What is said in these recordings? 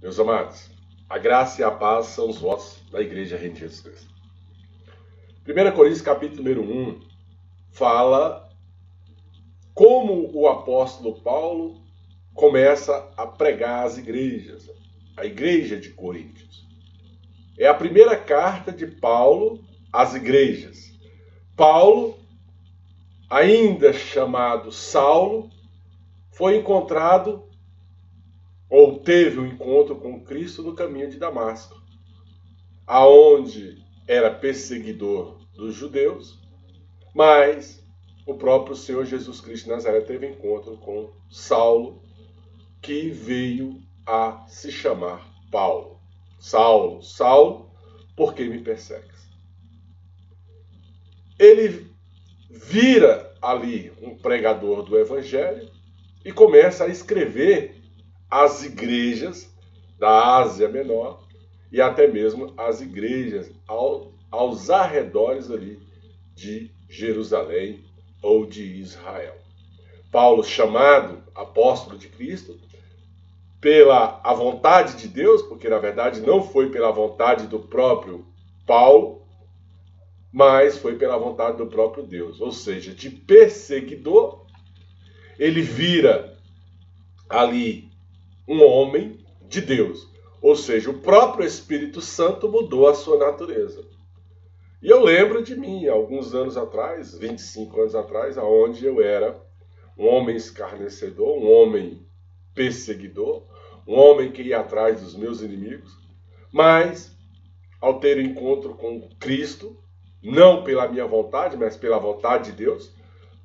Meus amados, a graça e a paz são os votos da Igreja Reino de Jesus Cristo. 1 Coríntios capítulo número 1 fala como o apóstolo Paulo começa a pregar às igrejas, a igreja de Coríntios. É a primeira carta de Paulo às igrejas. Paulo, ainda chamado Saulo, foi encontrado ou teve um encontro com Cristo no caminho de Damasco, aonde era perseguidor dos judeus, mas o próprio Senhor Jesus Cristo de Nazaré teve encontro com Saulo, que veio a se chamar Paulo. Saulo, Saulo, por que me persegues? Ele vira ali um pregador do Evangelho e começa a escrever às igrejas da Ásia Menor e até mesmo às igrejas aos arredores ali de Jerusalém ou de Israel. Paulo, chamado apóstolo de Cristo, pela a vontade de Deus, porque na verdade não foi pela vontade do próprio Paulo, mas foi pela vontade do próprio Deus. Ou seja, de perseguidor, ele vira ali um homem de Deus. Ou seja, o próprio Espírito Santo mudou a sua natureza. E eu lembro de mim, alguns anos atrás, 25 anos atrás, onde eu era um homem escarnecedor, um homem perseguidor, um homem que ia atrás dos meus inimigos, mas ao ter um encontro com Cristo, não pela minha vontade, mas pela vontade de Deus,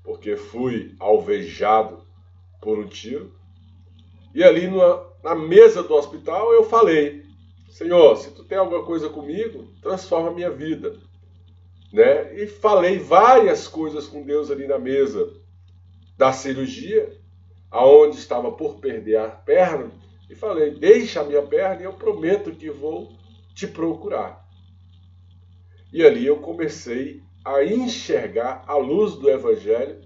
porque fui alvejado por um tiro, e ali na mesa do hospital eu falei: Senhor, se tu tem alguma coisa comigo, transforma a minha vida. Né? E falei várias coisas com Deus ali na mesa da cirurgia, aonde estava por perder a perna, e falei: deixa a minha perna e eu prometo que vou te procurar. E ali eu comecei a enxergar a luz do Evangelho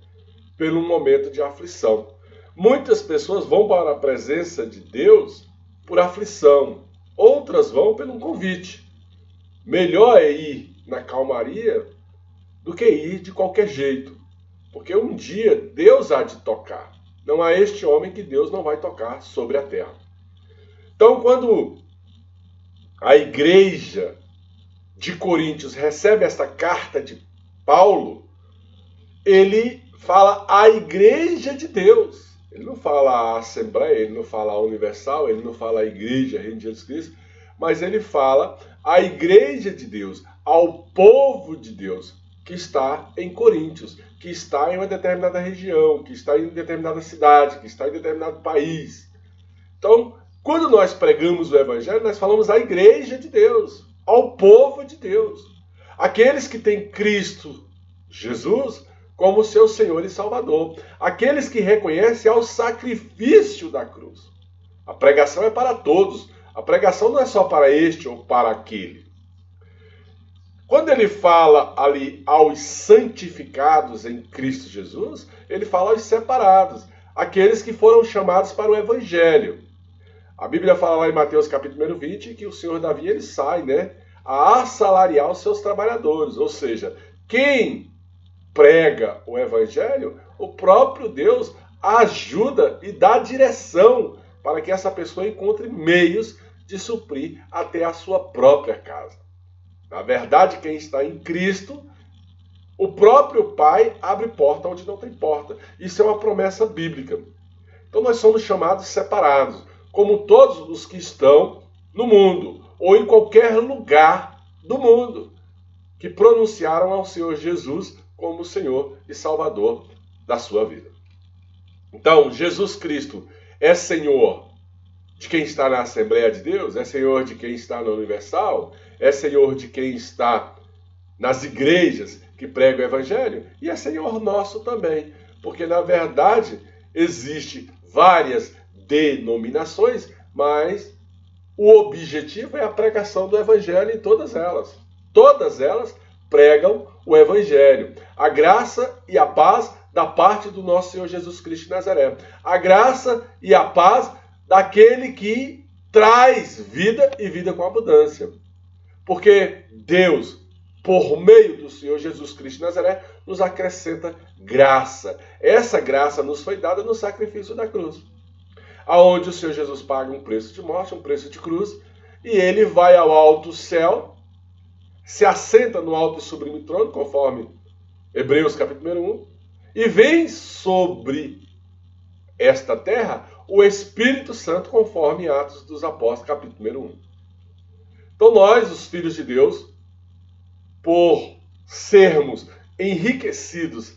pelo momento de aflição. Muitas pessoas vão para a presença de Deus por aflição, outras vão pelo convite. Melhor é ir na calmaria do que ir de qualquer jeito, porque um dia Deus há de tocar. Não há este homem que Deus não vai tocar sobre a terra. Então, quando a igreja de Coríntios recebe esta carta de Paulo, ele fala a igreja de Deus. Ele não fala a Assembleia, ele não fala a Universal, ele não fala a Igreja Reino de Jesus Cristo, mas ele fala a igreja de Deus, ao povo de Deus, que está em Coríntios, que está em uma determinada região, que está em determinada cidade, que está em determinado país. Então, quando nós pregamos o Evangelho, nós falamos à igreja de Deus, ao povo de Deus. Aqueles que têm Cristo Jesus como seu Senhor e Salvador. Aqueles que reconhecem ao sacrifício da cruz. A pregação é para todos. A pregação não é só para este ou para aquele. Quando ele fala ali aos santificados em Cristo Jesus, ele fala aos separados, aqueles que foram chamados para o Evangelho. A Bíblia fala lá em Mateus capítulo 20 que o Senhor Davi ele sai, né, a assalariar os seus trabalhadores. Ou seja, quem prega o Evangelho, o próprio Deus ajuda e dá direção para que essa pessoa encontre meios de suprir até a sua própria casa. Na verdade, quem está em Cristo, o próprio Pai abre porta onde não tem porta. Isso é uma promessa bíblica. Então nós somos chamados separados, como todos os que estão no mundo, ou em qualquer lugar do mundo, que pronunciaram ao Senhor Jesus como Senhor e Salvador da sua vida. Então, Jesus Cristo é Senhor de quem está na Assembleia de Deus, é Senhor de quem está na Universal, é Senhor de quem está nas igrejas que pregam o Evangelho, e é Senhor nosso também, porque na verdade existe várias denominações, mas o objetivo é a pregação do Evangelho em todas elas. Todas elas pregam o Evangelho. A graça e a paz da parte do nosso Senhor Jesus Cristo de Nazaré. A graça e a paz daquele que traz vida e vida com abundância. Porque Deus, por meio do Senhor Jesus Cristo de Nazaré, nos acrescenta graça. Essa graça nos foi dada no sacrifício da cruz, aonde o Senhor Jesus paga um preço de morte, um preço de cruz, e ele vai ao alto céu, se assenta no alto e sublime trono, conforme Hebreus capítulo 1, e vem sobre esta terra o Espírito Santo, conforme Atos dos Apóstolos capítulo 1. Então nós, os filhos de Deus, por sermos enriquecidos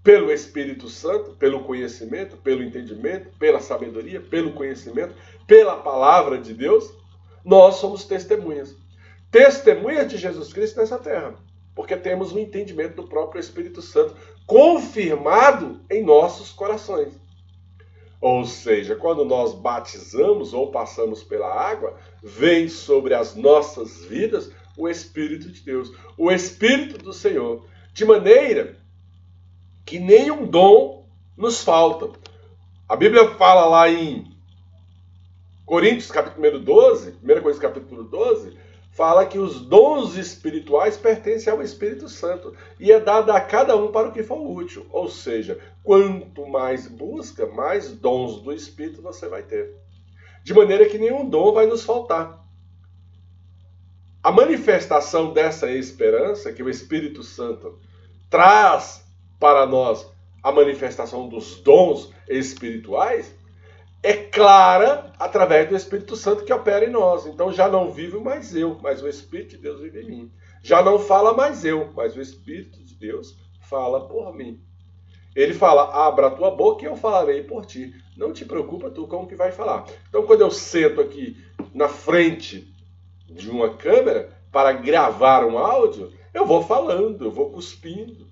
pelo Espírito Santo, pelo conhecimento, pelo entendimento, pela sabedoria, pelo conhecimento, pela palavra de Deus, nós somos testemunhas. Testemunhas de Jesus Cristo nessa terra, porque temos o entendimento do próprio Espírito Santo confirmado em nossos corações. Ou seja, quando nós batizamos ou passamos pela água, vem sobre as nossas vidas o Espírito de Deus, o Espírito do Senhor, de maneira que nenhum dom nos falta. A Bíblia fala lá em Coríntios, capítulo 12, 1 Coríntios, capítulo 12, fala que os dons espirituais pertencem ao Espírito Santo e é dado a cada um para o que for útil. Ou seja, quanto mais busca, mais dons do Espírito você vai ter. De maneira que nenhum dom vai nos faltar. A manifestação dessa esperança que o Espírito Santo traz para nós, a manifestação dos dons espirituais, é clara através do Espírito Santo que opera em nós. Então já não vivo mais eu, mas o Espírito de Deus vive em mim. Já não fala mais eu, mas o Espírito de Deus fala por mim. Ele fala, abra a tua boca e eu falarei por ti. Não te preocupa tu com o que vai falar. Então quando eu sento aqui na frente de uma câmera para gravar um áudio, eu vou falando, eu vou cuspindo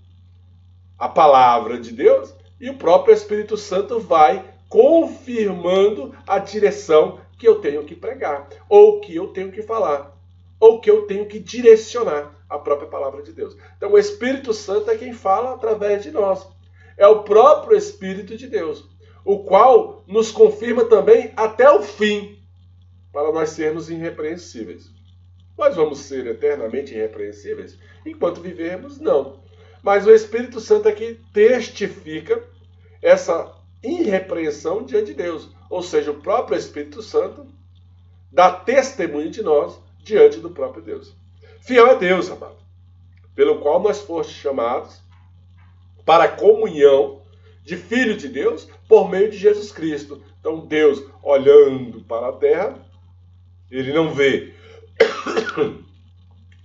a palavra de Deus e o próprio Espírito Santo vai confirmando a direção que eu tenho que pregar, ou que eu tenho que falar, ou que eu tenho que direcionar a própria palavra de Deus. Então o Espírito Santo é quem fala através de nós. É o próprio Espírito de Deus, o qual nos confirma também até o fim, para nós sermos irrepreensíveis. Nós vamos ser eternamente irrepreensíveis? Enquanto vivermos, não. Mas o Espírito Santo é que testifica essa irrepreensão diante de Deus. Ou seja, o próprio Espírito Santo dá testemunho de nós diante do próprio Deus. Fiel é Deus, amado, pelo qual nós fomos chamados para a comunhão de Filho de Deus por meio de Jesus Cristo. Então Deus, olhando para a terra, ele não vê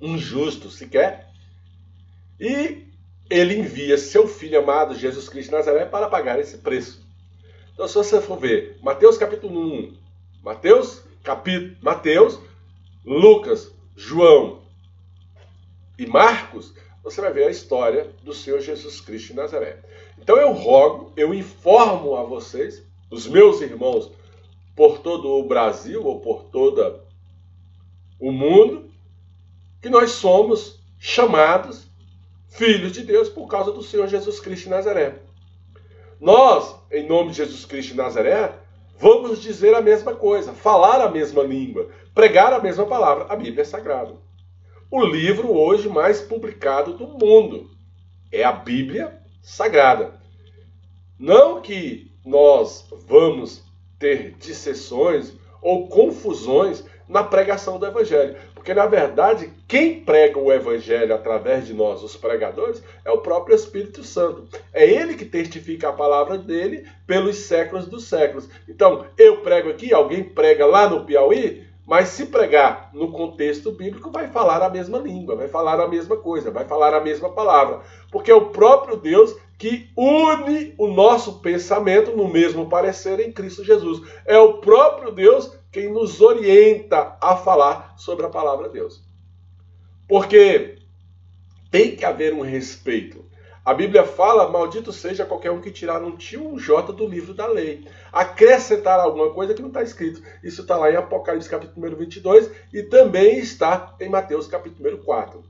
um justo sequer, e ele envia seu Filho amado, Jesus Cristo de Nazaré, para pagar esse preço. Então, se você for ver Mateus capítulo 1, Mateus, Lucas, João e Marcos, você vai ver a história do Senhor Jesus Cristo de Nazaré. Então eu rogo, eu informo a vocês, os meus irmãos, por todo o Brasil ou por todo o mundo, que nós somos chamados filhos de Deus por causa do Senhor Jesus Cristo de Nazaré. Nós, em nome de Jesus Cristo de Nazaré, vamos dizer a mesma coisa, falar a mesma língua, pregar a mesma palavra. A Bíblia é sagrada. O livro hoje mais publicado do mundo é a Bíblia Sagrada. Não que nós vamos ter dissensões ou confusões na pregação do Evangelho, porque na verdade quem prega o Evangelho através de nós, os pregadores, é o próprio Espírito Santo. É ele que testifica a palavra dele pelos séculos dos séculos. Então eu prego aqui, alguém prega lá no Piauí, mas se pregar no contexto bíblico, vai falar a mesma língua, vai falar a mesma coisa, vai falar a mesma palavra. Porque é o próprio Deus que une o nosso pensamento no mesmo parecer em Cristo Jesus. É o próprio Deus quem nos orienta a falar sobre a palavra de Deus. Porque tem que haver um respeito. A Bíblia fala, maldito seja qualquer um que tirar um tio ou um J do livro da lei. Acrescentar alguma coisa que não está escrito. Isso está lá em Apocalipse capítulo 22 e também está em Mateus capítulo 4.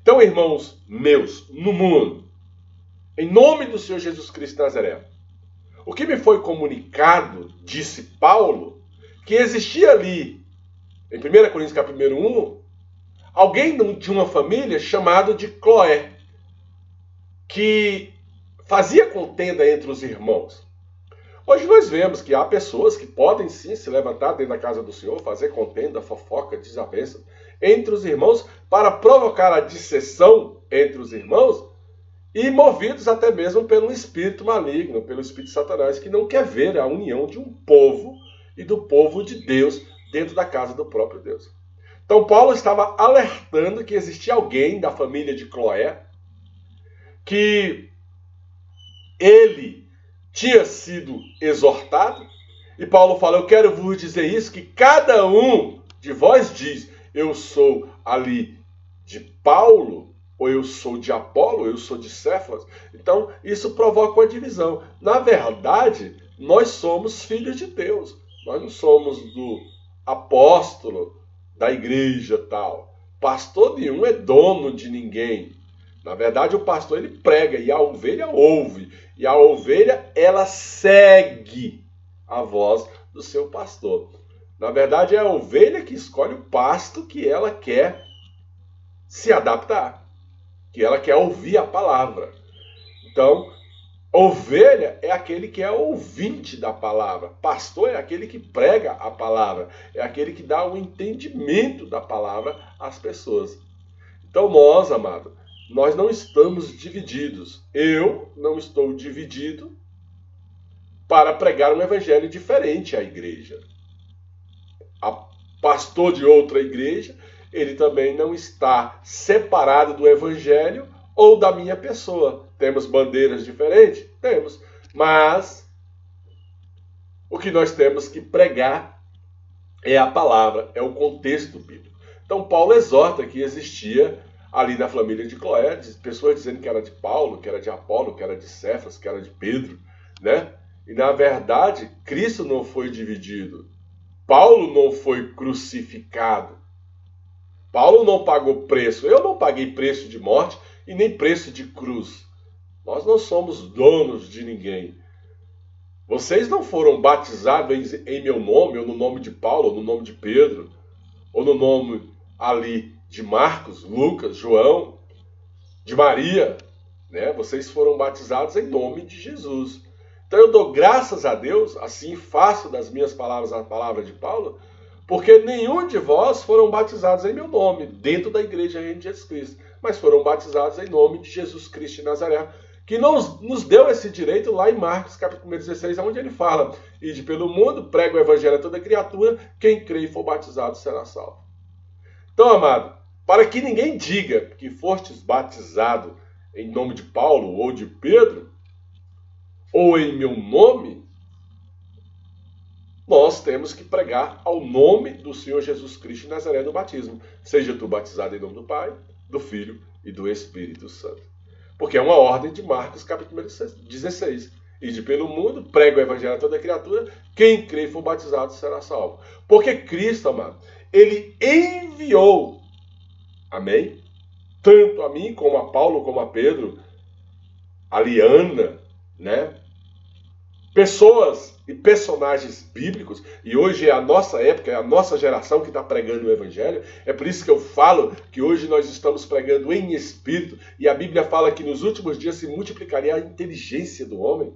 Então, irmãos meus, no mundo, em nome do Senhor Jesus Cristo de Nazaré, o que me foi comunicado, disse Paulo, que existia ali, em 1 Coríntios capítulo 1, alguém de uma família chamado de Cloé, que fazia contenda entre os irmãos. Hoje nós vemos que há pessoas que podem sim se levantar dentro da casa do Senhor, fazer contenda, fofoca, desavença entre os irmãos para provocar a dissensão entre os irmãos e movidos até mesmo pelo espírito maligno, pelo espírito de Satanás, que não quer ver a união de um povo e do povo de Deus dentro da casa do próprio Deus. Então Paulo estava alertando que existia alguém da família de Cloé que ele tinha sido exortado, e Paulo fala, eu quero vos dizer isso, que cada um de vós diz, eu sou ali de Paulo, ou eu sou de Apolo, ou eu sou de Céfas. Então, isso provoca uma divisão. Na verdade, nós somos filhos de Deus. Nós não somos do apóstolo, da igreja tal. Pastor nenhum é dono de ninguém. Na verdade, o pastor ele prega e a ovelha ouve. E a ovelha, ela segue a voz do seu pastor. Na verdade, é a ovelha que escolhe o pasto que ela quer se adaptar, que ela quer ouvir a palavra. Então, ovelha é aquele que é ouvinte da palavra. Pastor é aquele que prega a palavra. É aquele que dá o entendimento da palavra às pessoas. Então nós, amado, nós não estamos divididos. Eu não estou dividido para pregar um evangelho diferente à igreja. A pastor de outra igreja, ele também não está separado do evangelho ou da minha pessoa. Temos bandeiras diferentes? Temos. Mas o que nós temos que pregar é a palavra, é o contexto bíblico. Então Paulo exorta que existia ali na família de Cloé, pessoas dizendo que era de Paulo, que era de Apolo, que era de Cefas, que era de Pedro, né? E na verdade, Cristo não foi dividido. Paulo não foi crucificado. Paulo não pagou preço. Eu não paguei preço de morte e nem preço de cruz. Nós não somos donos de ninguém. Vocês não foram batizados em meu nome, ou no nome de Paulo, ou no nome de Pedro, ou no nome ali de Marcos, Lucas, João, de Maria, né? Vocês foram batizados em nome de Jesus. Então eu dou graças a Deus, assim faço das minhas palavras a palavra de Paulo, porque nenhum de vós foram batizados em meu nome, dentro da igreja de Jesus Cristo, mas foram batizados em nome de Jesus Cristo de Nazaré, que nos deu esse direito lá em Marcos, capítulo 16, onde ele fala, ide pelo mundo, prega o evangelho a toda criatura, quem crê e for batizado será salvo. Então, amado, para que ninguém diga que fostes batizado em nome de Paulo ou de Pedro, ou em meu nome, nós temos que pregar ao nome do Senhor Jesus Cristo de Nazaré no batismo. Seja tu batizado em nome do Pai, do Filho e do Espírito Santo. Porque é uma ordem de Marcos, capítulo 16. Ide pelo mundo, prega o evangelho a toda criatura, quem crê e for batizado será salvo. Porque Cristo, amado, ele enviou, amém? Tanto a mim, como a Paulo, como a Pedro, a Liana, né? Pessoas e personagens bíblicos, e hoje é a nossa época, é a nossa geração que está pregando o evangelho. É por isso que eu falo que hoje nós estamos pregando em espírito, e a Bíblia fala que nos últimos dias se multiplicaria a inteligência do homem.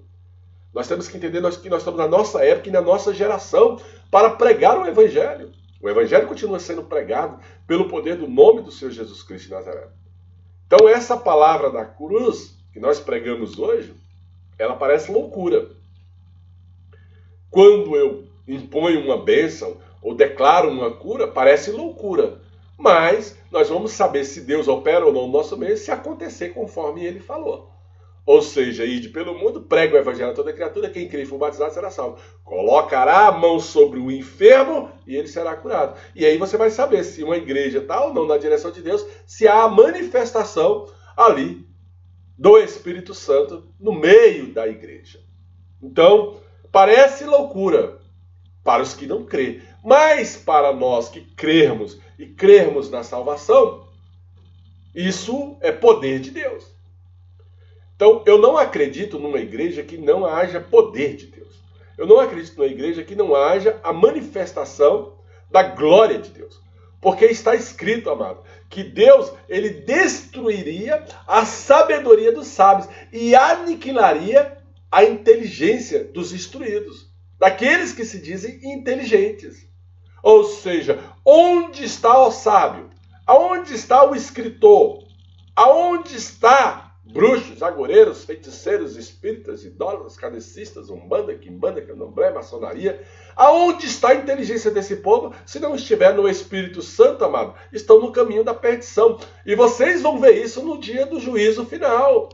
Nós temos que entender que nós estamos na nossa época e na nossa geração para pregar o evangelho. O evangelho continua sendo pregado pelo poder do nome do Senhor Jesus Cristo de Nazaré. Então essa palavra da cruz que nós pregamos hoje, ela parece loucura. Quando eu imponho uma bênção ou declaro uma cura, parece loucura. Mas nós vamos saber se Deus opera ou não no nosso meio se acontecer conforme ele falou. Ou seja, ide pelo mundo, prega o evangelho a toda criatura, quem crê e for batizado será salvo. Colocará a mão sobre o enfermo e ele será curado. E aí você vai saber se uma igreja está ou não na direção de Deus, se há a manifestação ali do Espírito Santo no meio da igreja. Então, parece loucura para os que não crêem, mas para nós que crermos e crermos na salvação, isso é poder de Deus. Então, eu não acredito numa igreja que não haja poder de Deus. Eu não acredito numa igreja que não haja a manifestação da glória de Deus. Porque está escrito, amado, que Deus, ele destruiria a sabedoria dos sábios e aniquilaria a inteligência dos instruídos, daqueles que se dizem inteligentes. Ou seja, onde está o sábio? Aonde está o escritor? Aonde está bruxos, agoreiros, feiticeiros, espíritas, idólatras, kardecistas, umbanda, quimbanda, candomblé, maçonaria? Aonde está a inteligência desse povo? Se não estiver no Espírito Santo, amado, estão no caminho da perdição. E vocês vão ver isso no dia do juízo final.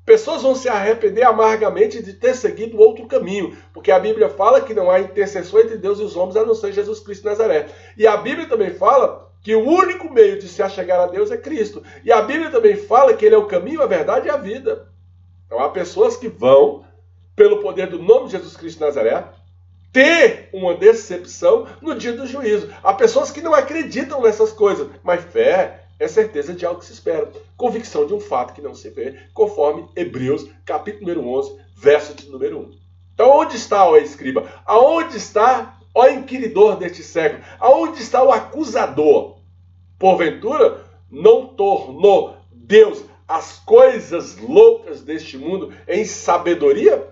Pessoas vão se arrepender amargamente de ter seguido outro caminho, porque a Bíblia fala que não há intercessão entre Deus e os homens, a não ser Jesus Cristo de Nazaré. E a Bíblia também fala que o único meio de se achegar a Deus é Cristo. E a Bíblia também fala que Ele é o caminho, a verdade e a vida. Então há pessoas que vão, pelo poder do nome de Jesus Cristo de Nazaré, ter uma decepção no dia do juízo. Há pessoas que não acreditam nessas coisas, mas fé é certeza de algo que se espera, convicção de um fato que não se vê, conforme Hebreus, capítulo número 11, verso de número 1. Então, onde está, ó escriba? Aonde está, ó inquiridor deste século? Aonde está o acusador? Porventura, não tornou Deus as coisas loucas deste mundo em sabedoria?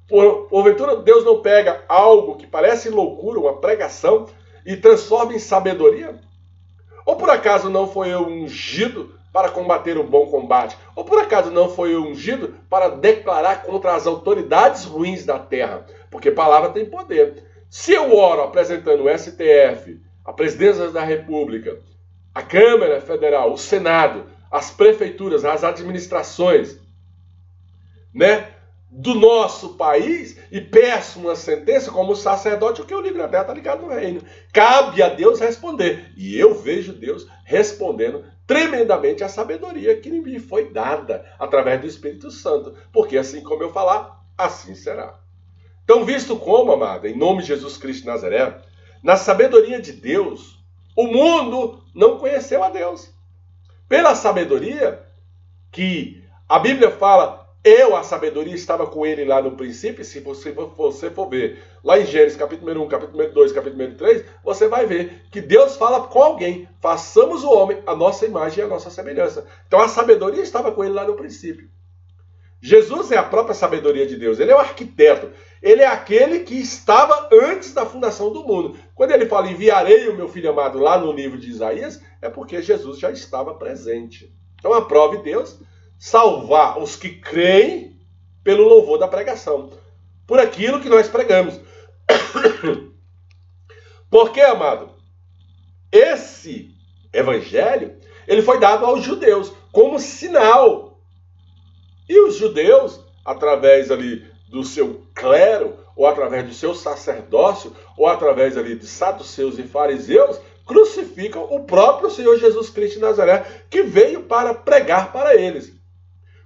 Porventura, Deus não pega algo que parece loucura, uma pregação, e transforma em sabedoria? Ou por acaso não foi eu ungido para combater o bom combate? Ou por acaso não foi eu ungido para declarar contra as autoridades ruins da terra? Porque palavra tem poder. Se eu oro apresentando o STF, a Presidência da República, a Câmara Federal, o Senado, as prefeituras, as administrações, do nosso país, e peço uma sentença como sacerdote, o que eu ligo na terra está ligado no reino. Cabe a Deus responder. E eu vejo Deus respondendo tremendamente a sabedoria que me foi dada através do Espírito Santo. Porque assim como eu falar, assim será. Então, visto como, amado, em nome de Jesus Cristo de Nazaré, na sabedoria de Deus, o mundo não conheceu a Deus. Pela sabedoria que a Bíblia fala, a sabedoria, estava com ele lá no princípio. Se você for ver lá em Gênesis, capítulo número 1, capítulo número 2, capítulo número 3, você vai ver que Deus fala com alguém, façamos o homem a nossa imagem e a nossa semelhança. Então a sabedoria estava com ele lá no princípio. Jesus é a própria sabedoria de Deus, ele é o arquiteto, ele é aquele que estava antes da fundação do mundo. Quando ele fala, enviarei o meu filho amado lá no livro de Isaías, é porque Jesus já estava presente. Então aprove Deus salvar os que creem pelo louvor da pregação, por aquilo que nós pregamos. Porque, amado, esse evangelho, ele foi dado aos judeus como sinal. E os judeus, através ali do seu clero, ou através do seu sacerdócio, ou através ali de saduceus e fariseus, crucificam o próprio Senhor Jesus Cristo de Nazaré, que veio para pregar para eles.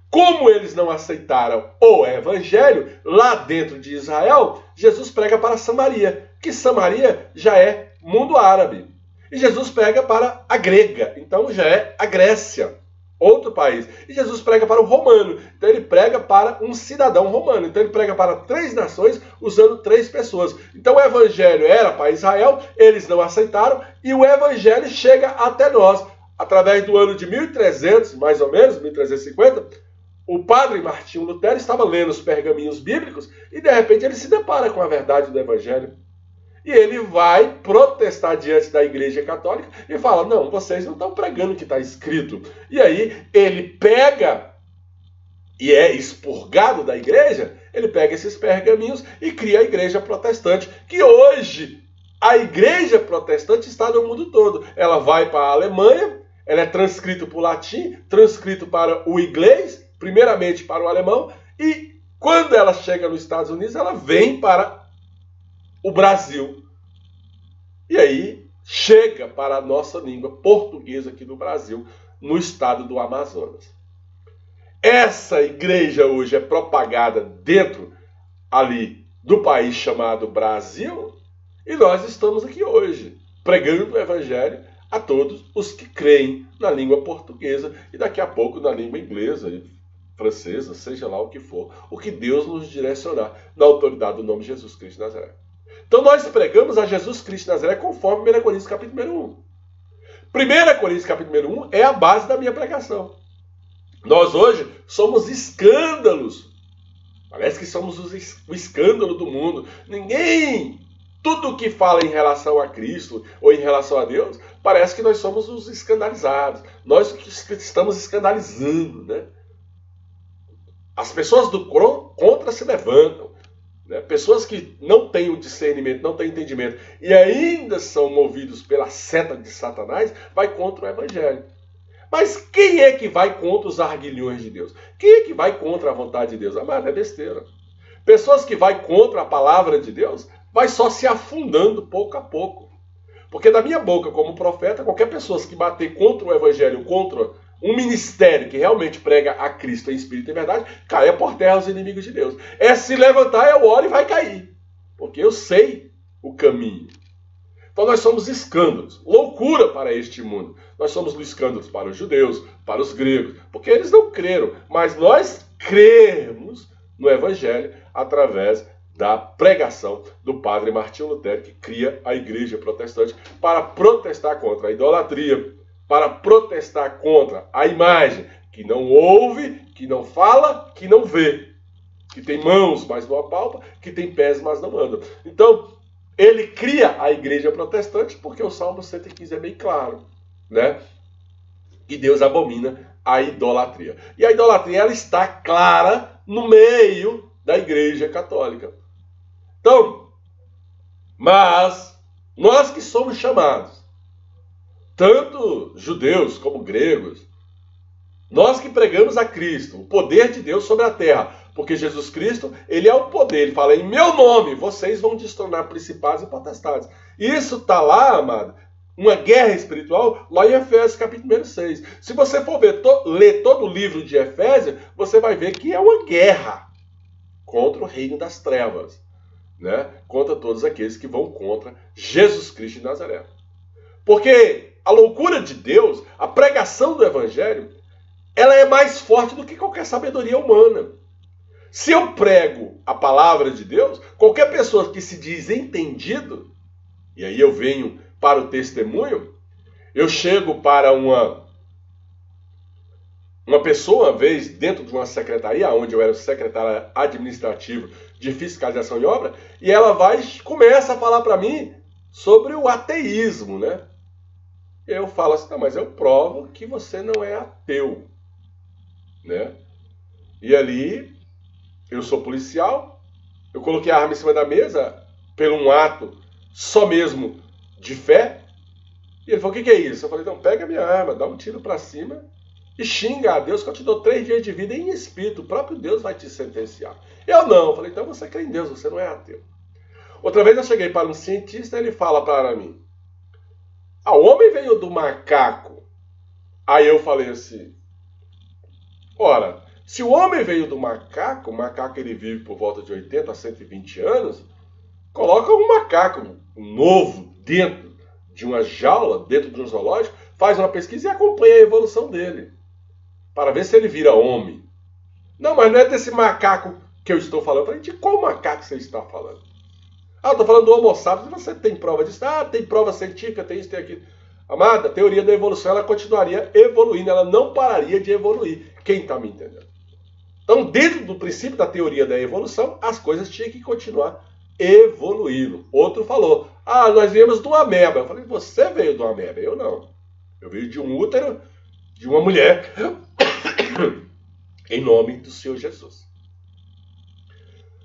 Como eles não aceitaram o evangelho, lá dentro de Israel, Jesus prega para Samaria, que Samaria já é mundo árabe. E Jesus prega para a grega, então já é a Grécia, outro país. E Jesus prega para o romano, então ele prega para um cidadão romano. Então ele prega para 3 nações, usando 3 pessoas. Então o evangelho era para Israel, eles não aceitaram, e o evangelho chega até nós, através do ano de 1300, mais ou menos, 1350, o padre Martinho Lutero estava lendo os pergaminhos bíblicos e, de repente, ele se depara com a verdade do evangelho. E ele vai protestar diante da Igreja Católica e fala, não, vocês não estão pregando o que está escrito. E aí ele pega, e é expurgado da igreja, ele pega esses pergaminhos e cria a Igreja Protestante, que hoje a Igreja Protestante está no mundo todo. Ela vai para a Alemanha, ela é transcrita para o latim, transcrito para o inglês, primeiramente para o alemão, e quando ela chega nos Estados Unidos, ela vem para o Brasil. E aí chega para a nossa língua portuguesa aqui no Brasil, no estado do Amazonas. Essa igreja hoje é propagada dentro ali do país chamado Brasil, e nós estamos aqui hoje, pregando o evangelho a todos os que creem na língua portuguesa e daqui a pouco na língua inglesa, francesa, seja lá o que for, o que Deus nos direcionar, na autoridade do nome de Jesus Cristo de Nazaré. Então nós pregamos a Jesus Cristo de Nazaré conforme 1 Coríntios capítulo 1. 1 Coríntios capítulo 1 é a base da minha pregação. Nós hoje somos escândalos. Parece que somos o escândalo do mundo. Tudo que fala em relação a Cristo ou em relação a Deus, parece que nós somos os escandalizados. Nós que estamos escandalizando, né? As pessoas do contra se levantam. Né? Pessoas que não têm o discernimento, não têm entendimento e ainda são movidos pela seta de Satanás, vai contra o Evangelho. Mas quem é que vai contra os arguilhões de Deus? Quem é que vai contra a vontade de Deus? Amado, é besteira. Pessoas que vai contra a palavra de Deus, vai só se afundando pouco a pouco. Porque da minha boca, como profeta, qualquer pessoa que bater contra o Evangelho, contra um ministério que realmente prega a Cristo em espírito e verdade, caia por terra os inimigos de Deus. É se levantar, eu oro e vai cair. Porque eu sei o caminho. Então nós somos escândalos, loucura para este mundo. Nós somos escândalos para os judeus, para os gregos, porque eles não creram. Mas nós cremos no Evangelho através da pregação do padre Martinho Lutero, que cria a igreja protestante para protestar contra a idolatria, para protestar contra a imagem que não ouve, que não fala, que não vê, que tem mãos, mas não apalpa, que tem pés, mas não anda. Então, ele cria a igreja protestante porque o Salmo 115 é bem claro, né? Que Deus abomina a idolatria. E a idolatria, ela está clara no meio da igreja católica. Então, mas nós que somos chamados, tanto judeus como gregos, nós que pregamos a Cristo, o poder de Deus sobre a terra, porque Jesus Cristo, ele é o poder, ele fala, em meu nome, vocês vão destronar principados e potestades. Isso está lá, amado, uma guerra espiritual, lá em Efésios capítulo 6. Se você for ler todo o livro de Efésios, você vai ver que é uma guerra contra o reino das trevas, né? Contra todos aqueles que vão contra Jesus Cristo de Nazaré. Porque a loucura de Deus, a pregação do Evangelho, ela é mais forte do que qualquer sabedoria humana. Se eu prego a palavra de Deus, qualquer pessoa que se diz entendido, e aí eu venho para o testemunho, eu chego para uma pessoa, uma vez, dentro de uma secretaria, onde eu era o secretário administrativo de fiscalização de obra, e ela começa a falar para mim sobre o ateísmo, né? E eu falo assim, não, mas eu provo que você não é ateu, né? E ali, eu sou policial, eu coloquei a arma em cima da mesa por um ato só mesmo de fé, e ele falou, o que é isso? Eu falei, então pega a minha arma, dá um tiro para cima e xinga a Deus que eu te dou 3 dias de vida em espírito, o próprio Deus vai te sentenciar. Eu não, eu falei, então você crê em Deus, você não é ateu. Outra vez eu cheguei para um cientista e ele fala para mim, o homem veio do macaco. Aí eu falei assim, ora, se o homem veio do macaco, o macaco ele vive por volta de 80 a 120 anos, coloca um macaco novo dentro de uma jaula, dentro de um zoológico, faz uma pesquisa e acompanha a evolução dele, para ver se ele vira homem. Não, mas não é desse macaco que eu estou falando. Eu falei, de qual macaco você está falando? Eu estou falando do Homo sapiens, você tem prova disso? Tem prova científica, tem isso, tem aquilo. Amada, a teoria da evolução, ela continuaria evoluindo, ela não pararia de evoluir. Quem está me entendendo? Então, dentro do princípio da teoria da evolução, as coisas tinham que continuar evoluindo. Outro falou, nós viemos do ameba. Eu falei, você veio do ameba? Eu não. Eu veio de um útero de uma mulher em nome do Senhor Jesus.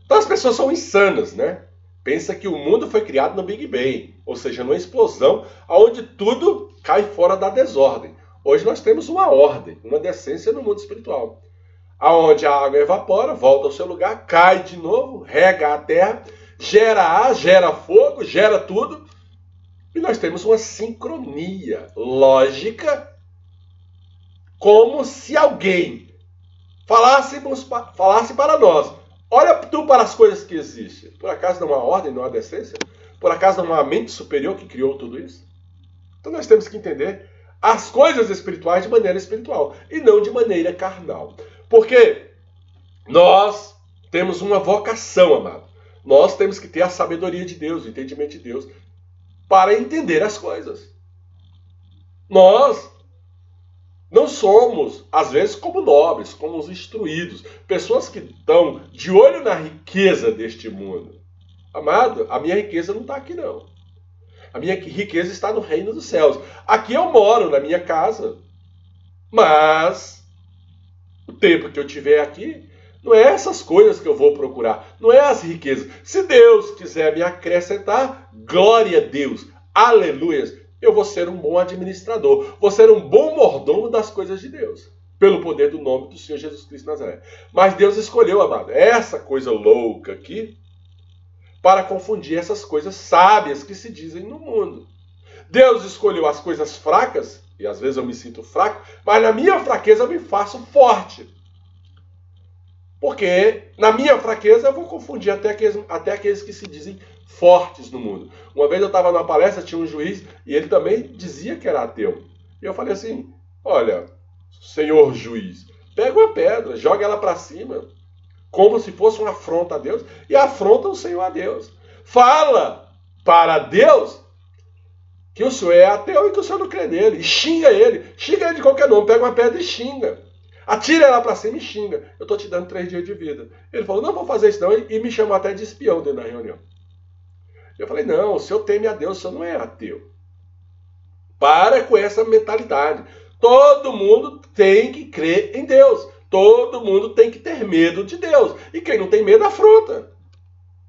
Então as pessoas são insanas, né? Pensa que o mundo foi criado no Big Bang, ou seja, numa explosão onde tudo cai fora da desordem. Hoje nós temos uma ordem, uma decência no mundo espiritual, aonde a água evapora, volta ao seu lugar, cai de novo, rega a terra, gera ar, gera fogo, gera tudo, e nós temos uma sincronia lógica, como se alguém falasse para nós, olha tu para as coisas que existem. Por acaso não há ordem, não há decência? Por acaso não há mente superior que criou tudo isso? Então nós temos que entender as coisas espirituais de maneira espiritual e não de maneira carnal. Porque nós temos uma vocação, amado. Nós temos que ter a sabedoria de Deus, o entendimento de Deus, para entender as coisas. Nós não somos, às vezes, como nobres, como os instruídos, pessoas que estão de olho na riqueza deste mundo. Amado, a minha riqueza não está aqui, não. A minha riqueza está no reino dos céus. Aqui eu moro, na minha casa. Mas o tempo que eu tiver aqui, não é essas coisas que eu vou procurar. Não é as riquezas. Se Deus quiser me acrescentar, glória a Deus. Aleluias. Eu vou ser um bom administrador. Vou ser um bom mordomo das coisas de Deus. Pelo poder do nome do Senhor Jesus Cristo de Nazaré. Mas Deus escolheu, amado, essa coisa louca aqui para confundir essas coisas sábias que se dizem no mundo. Deus escolheu as coisas fracas, e às vezes eu me sinto fraco, mas na minha fraqueza eu me faço forte. Porque na minha fraqueza eu vou confundir até aqueles que se dizem fortes no mundo. Uma vez eu estava numa palestra, tinha um juiz, e ele também dizia que era ateu. E eu falei assim, olha, senhor juiz, pega uma pedra, joga ela para cima, como se fosse uma afronta a Deus, e afronta o Senhor a Deus. Fala para Deus que o Senhor é ateu e que o Senhor não crê nele. E xinga ele de qualquer nome, pega uma pedra e xinga. Atira ela para cima e xinga. Eu estou te dando 3 dias de vida. Ele falou, não vou fazer isso não, e me chamou até de espião dentro da reunião. Eu falei, não, o senhor teme a Deus, o senhor não é ateu. Para com essa mentalidade. Todo mundo tem que crer em Deus. Todo mundo tem que ter medo de Deus. E quem não tem medo, afronta.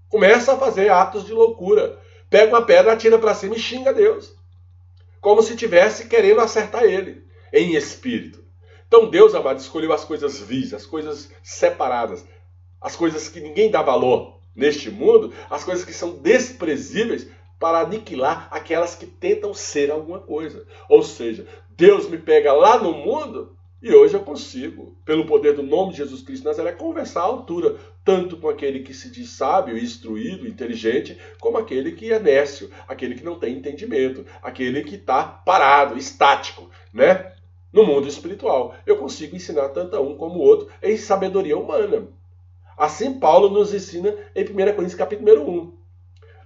Começa a fazer atos de loucura. Pega uma pedra, atira para cima e xinga Deus. Como se estivesse querendo acertar ele, em espírito. Então Deus, amado, escolheu as coisas vis, as coisas separadas, as coisas que ninguém dá valor neste mundo, as coisas que são desprezíveis, para aniquilar aquelas que tentam ser alguma coisa. Ou seja, Deus me pega lá no mundo e hoje eu consigo, pelo poder do nome de Jesus Cristo de Nazaré, conversar à altura, tanto com aquele que se diz sábio, instruído, inteligente, como aquele que é nécio, aquele que não tem entendimento, aquele que está parado, estático, né? No mundo espiritual. Eu consigo ensinar tanto a um como o outro em sabedoria humana. Assim Paulo nos ensina em 1 Coríntios capítulo 1.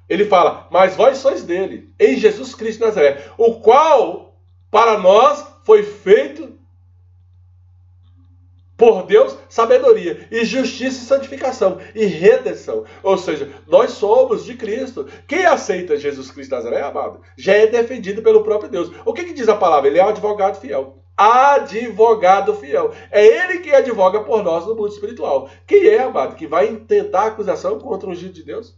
Ele fala, mas vós sois dele, em Jesus Cristo de Nazaré, o qual para nós foi feito por Deus sabedoria, e justiça e santificação, e redenção. Ou seja, nós somos de Cristo. Quem aceita Jesus Cristo de Nazaré, amado, já é defendido pelo próprio Deus. O que diz a palavra? Ele é um advogado fiel. Advogado fiel. É ele que advoga por nós no mundo espiritual. Quem é, amado, que vai intentar acusação contra o ungido de Deus?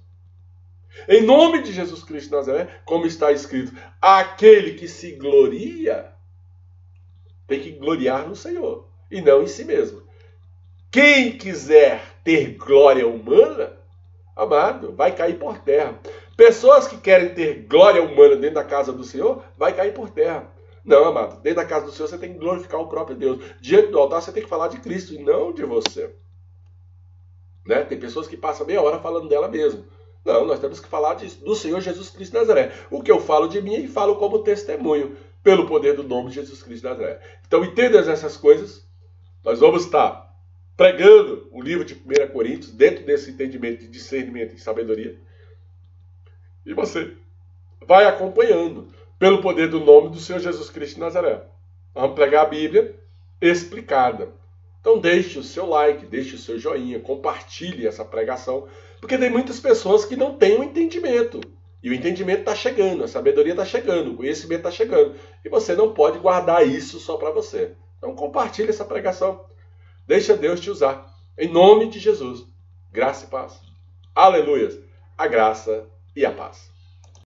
Em nome de Jesus Cristo de Nazaré, como está escrito, aquele que se gloria tem que gloriar no Senhor e não em si mesmo. Quem quiser ter glória humana, amado, vai cair por terra. Pessoas que querem ter glória humana dentro da casa do Senhor, vai cair por terra. Não, amado, dentro da casa do Senhor você tem que glorificar o próprio Deus. Diante do altar você tem que falar de Cristo e não de você. Né? Tem pessoas que passam meia hora falando dela mesmo. Não, nós temos que falar do Senhor Jesus Cristo de Nazaré. O que eu falo de mim, falo como testemunho, pelo poder do nome de Jesus Cristo de Nazaré. Então, entendendo essas coisas, nós vamos estar pregando o livro de 1 Coríntios, dentro desse entendimento de discernimento e sabedoria. E você vai acompanhando, pelo poder do nome do Senhor Jesus Cristo de Nazaré. Vamos pregar a Bíblia explicada. Então deixe o seu like, deixe o seu joinha, compartilhe essa pregação, porque tem muitas pessoas que não têm o entendimento. E o entendimento está chegando, a sabedoria está chegando, o conhecimento está chegando. E você não pode guardar isso só para você. Então compartilhe essa pregação. Deixa Deus te usar. Em nome de Jesus. Graça e paz. Aleluias. A graça e a paz.